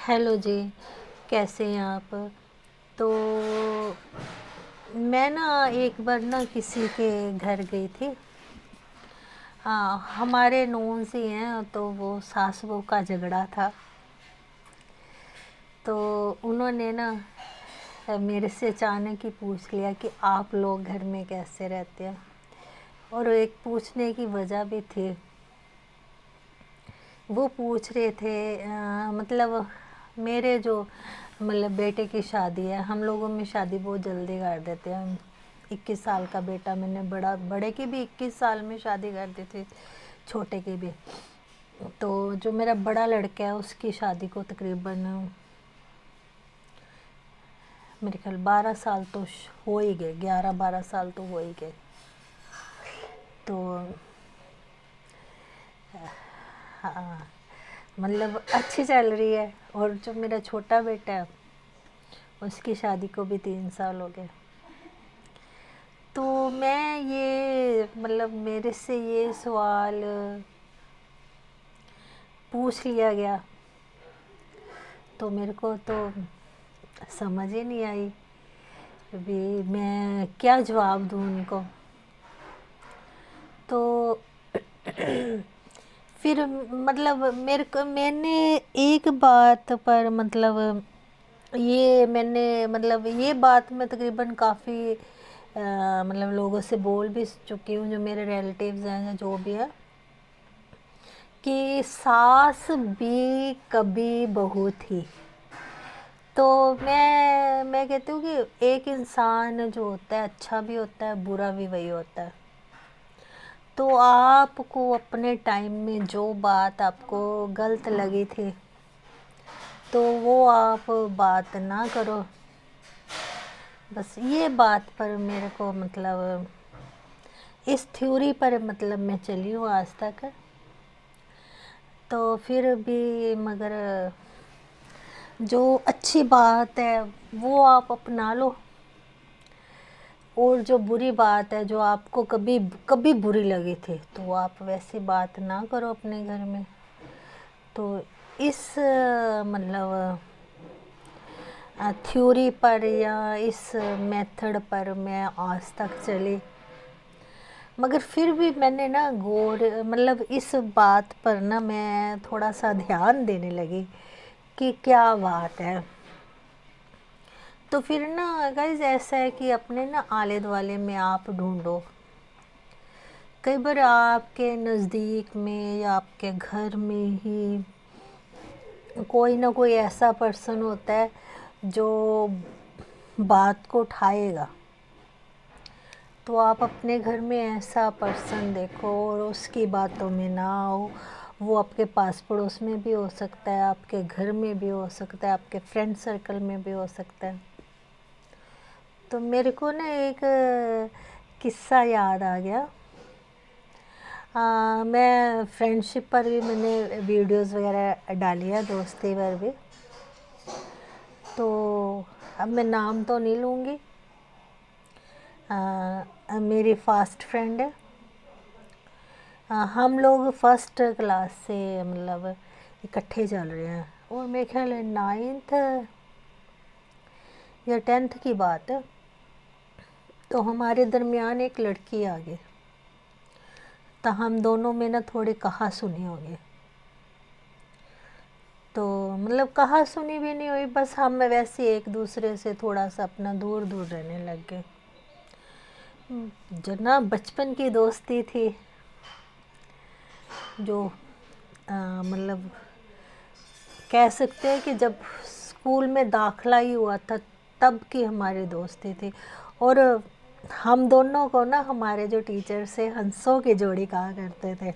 Hello जी। कैसे हैं आप? तो मैं ना एक बार ना किसी के घर गई थी। हाँ, हमारे नॉन से हैं, तो वो सास बहू का झगड़ा था। तो उन्होंने ना मेरे से अचानक ही पूछ लिया कि आप लोग घर में कैसे रहते हैं। और एक पूछने की वजह भी थी। वो पूछ रहे थे मतलब मेरे जो बेटे की शादी है, हम लोगों में शादी बहुत जल्दी कर देते हैं। 21 साल का बेटा, मैंने बड़े की भी 21 साल में शादी कर दी थी, छोटे की भी। तो जो मेरा बड़ा लड़का है उसकी शादी को तकरीबन मेरे ख्याल 12 साल तो हो ही गए, 11-12 साल तो हो ही गए। तो हाँ, अच्छी चल रही है। और जो मेरा छोटा बेटा है उसकी शादी को भी 3 साल हो गए। तो मैं ये मेरे से ये सवाल पूछ लिया गया, तो मेरे को तो समझ ही नहीं आई अभी मैं क्या जवाब दूँ उनको। तो फिर मैंने एक बात पर ये बात मैं तकरीबन काफ़ी लोगों से बोल भी चुकी हूँ, जो मेरे रिलेटिव्स हैं जो भी है, कि सास भी कभी बहू थी। तो मैं कहती हूँ कि एक इंसान जो होता है अच्छा भी होता है, बुरा भी वही होता है। तो आपको अपने टाइम में जो बात आपको गलत लगी थी तो वो आप बात ना करो। बस ये बात पर मेरे को इस थ्योरी पर मैं चली हूँ आज तक। तो फिर भी मगर जो अच्छी बात है वो आप अपना लो, और जो बुरी बात है जो आपको कभी कभी बुरी लगी थी तो आप वैसी बात ना करो अपने घर में। तो इस थ्योरी पर या इस मेथड पर मैं आज तक चली, मगर फिर भी मैंने ना गौर इस बात पर ना मैं थोड़ा सा ध्यान देने लगी कि क्या बात है। तो फिर ना गाइस ऐसा है कि अपने ना आले दुआले में आप ढूंढो। कई बार आपके नज़दीक में या आपके घर में ही कोई ना कोई ऐसा पर्सन होता है जो बात को उठाएगा। तो आप अपने घर में ऐसा पर्सन देखो और उसकी बातों में ना आओ। वो आपके पास पड़ोस में भी हो सकता है, आपके घर में भी हो सकता है, आपके फ्रेंड सर्कल में भी हो सकता है। तो मेरे को ना एक किस्सा याद आ गया। मैं फ्रेंडशिप पर भी मैंने वीडियोस वगैरह डाली है, दोस्ती पर भी। तो अब मैं नाम तो नहीं लूँगी। मेरी फास्ट फ्रेंड है। हम लोग फर्स्ट क्लास से इकट्ठे चल रहे हैं, और मेरे ख्याल है 9th या 10th की बात है। तो हमारे दरमियान एक लड़की आ गई, तो हम दोनों में ना थोड़ी कहा सुनी हो गई। तो कहा सुनी भी नहीं हुई, बस हम वैसे एक दूसरे से थोड़ा सा अपना दूर दूर रहने लग गए। जो ना बचपन की दोस्ती थी, जो कह सकते हैं कि जब स्कूल में दाखला ही हुआ था तब की हमारी दोस्ती थी। और हम दोनों को ना हमारे जो टीचर से हंसों की जोड़ी कहा करते थे,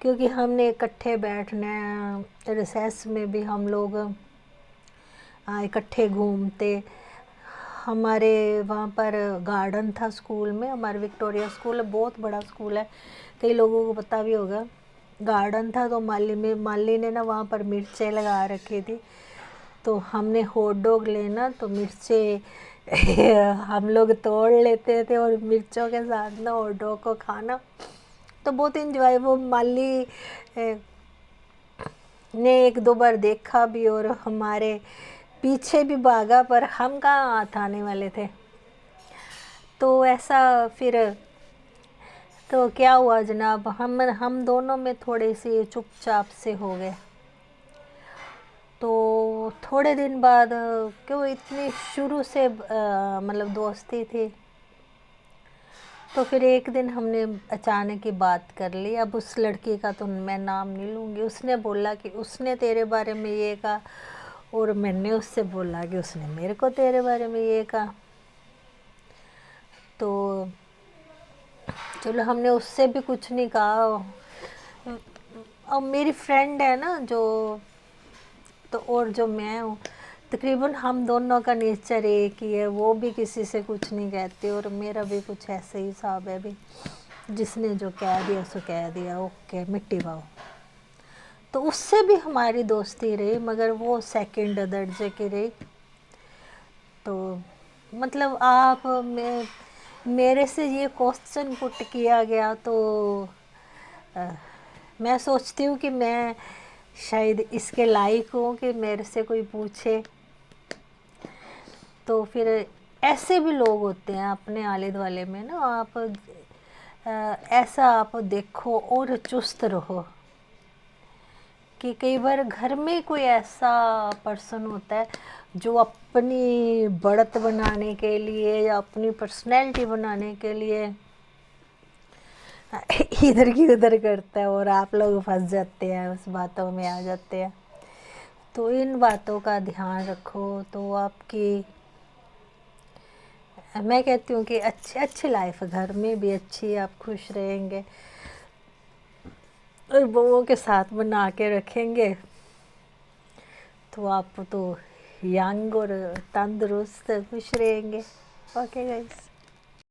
क्योंकि हमने इकट्ठे बैठना, रिसेस में भी हम लोग इकट्ठे घूमते। हमारे वहाँ पर गार्डन था स्कूल में, हमारे विक्टोरिया स्कूल है, बहुत बड़ा स्कूल है, कई लोगों को पता भी होगा। गार्डन था तो माली ने ना वहाँ पर मिर्चें लगा रखी थी। तो हमने हॉट डॉग लेना तो मिर्चें हम लोग तोड़ लेते थे और मिर्चों के साथ ना हॉट डॉग को खाना। तो बहुत इंजॉय, वो माली ने एक दो बार देखा भी और हमारे पीछे भी भागा, पर हम कहाँ हाथ आने वाले थे। तो ऐसा फिर तो क्या हुआ जनाब, हम दोनों में थोड़ी सी चुपचाप से हो गए। तो थोड़े दिन बाद क्यों इतनी शुरू से मतलब दोस्ती थी, तो फिर एक दिन हमने अचानक ही बात कर ली। अब उस लड़की का तो मैं नाम नहीं लूँगी। उसने बोला कि उसने तेरे बारे में ये कहा, और मैंने उससे बोला कि उसने मेरे को तेरे बारे में ये कहा। तो चलो हमने उससे भी कुछ नहीं कहा। अब मेरी फ्रेंड है ना जो, तो और जो मैं हूँ, तकरीबन हम दोनों का नेचर एक ही है। वो भी किसी से कुछ नहीं कहती और मेरा भी कुछ ऐसे ही हिसाब है। भी जिसने जो कह दिया सो कह दिया, ओके मिट्टी पाओ। तो उससे भी हमारी दोस्ती रही, मगर वो सेकंड दर्जे की रही। तो मतलब आप मेरे से ये क्वेश्चन पुट किया गया, तो अ, मैं सोचती हूँ कि मैं शायद इसके लायक हूँ कि मेरे से कोई पूछे। तो फिर ऐसे भी लोग होते हैं अपने आले दुआले में ना, आप ऐसा आप देखो और चुस्त रहो कि कई बार घर में कोई ऐसा पर्सन होता है जो अपनी बढ़त बनाने के लिए या अपनी पर्सनैलिटी बनाने के लिए इधर की उधर करता है, और आप लोग फंस जाते हैं, उस बातों में आ जाते हैं। तो इन बातों का ध्यान रखो, तो आपकी, मैं कहती हूँ कि अच्छी लाइफ, घर में भी अच्छी, आप खुश रहेंगे और बउओं के साथ बना के रखेंगे, तो आप तो यंग और तंदुरुस्त खुश रहेंगे। Okay guys.